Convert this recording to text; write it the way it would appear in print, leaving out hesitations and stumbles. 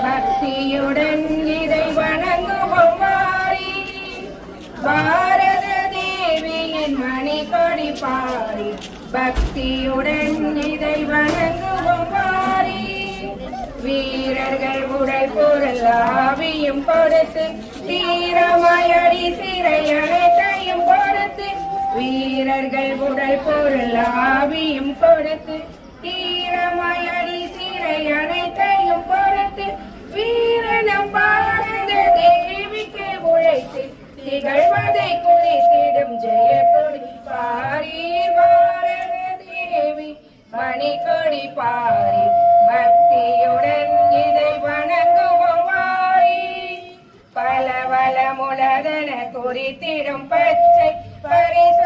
பக்தியுடன் இதை வணங்குவோம் வாரி. பாரத தேவியின் மணிக்கொடி பாரி பக்தியுடன் இதை வணங்குவோம் வாரி. வீரர்கள் உடல் பொருள் ஆவியும் கொடுத்து தீரமாயடி சிறை அனைத்தையும் கொடுத்து. வீரர்கள் உடல் பொருள் ஆவியும் கொடுத்து தீரமாயடி சிறை அனைத்தையும் கொடுத்து. வீரனம் பாரத தேவிக்கு உழைத்து திகழ்வதை குறித்திடும் ஜெயக்கொடி பாரி. பாரத தேவி மணிக்கொடி பாரி பக்தியுடன் இதை வணங்குவோம் வாரி. பல வளமுலதன குறித்திடும் பச்சை பரிசு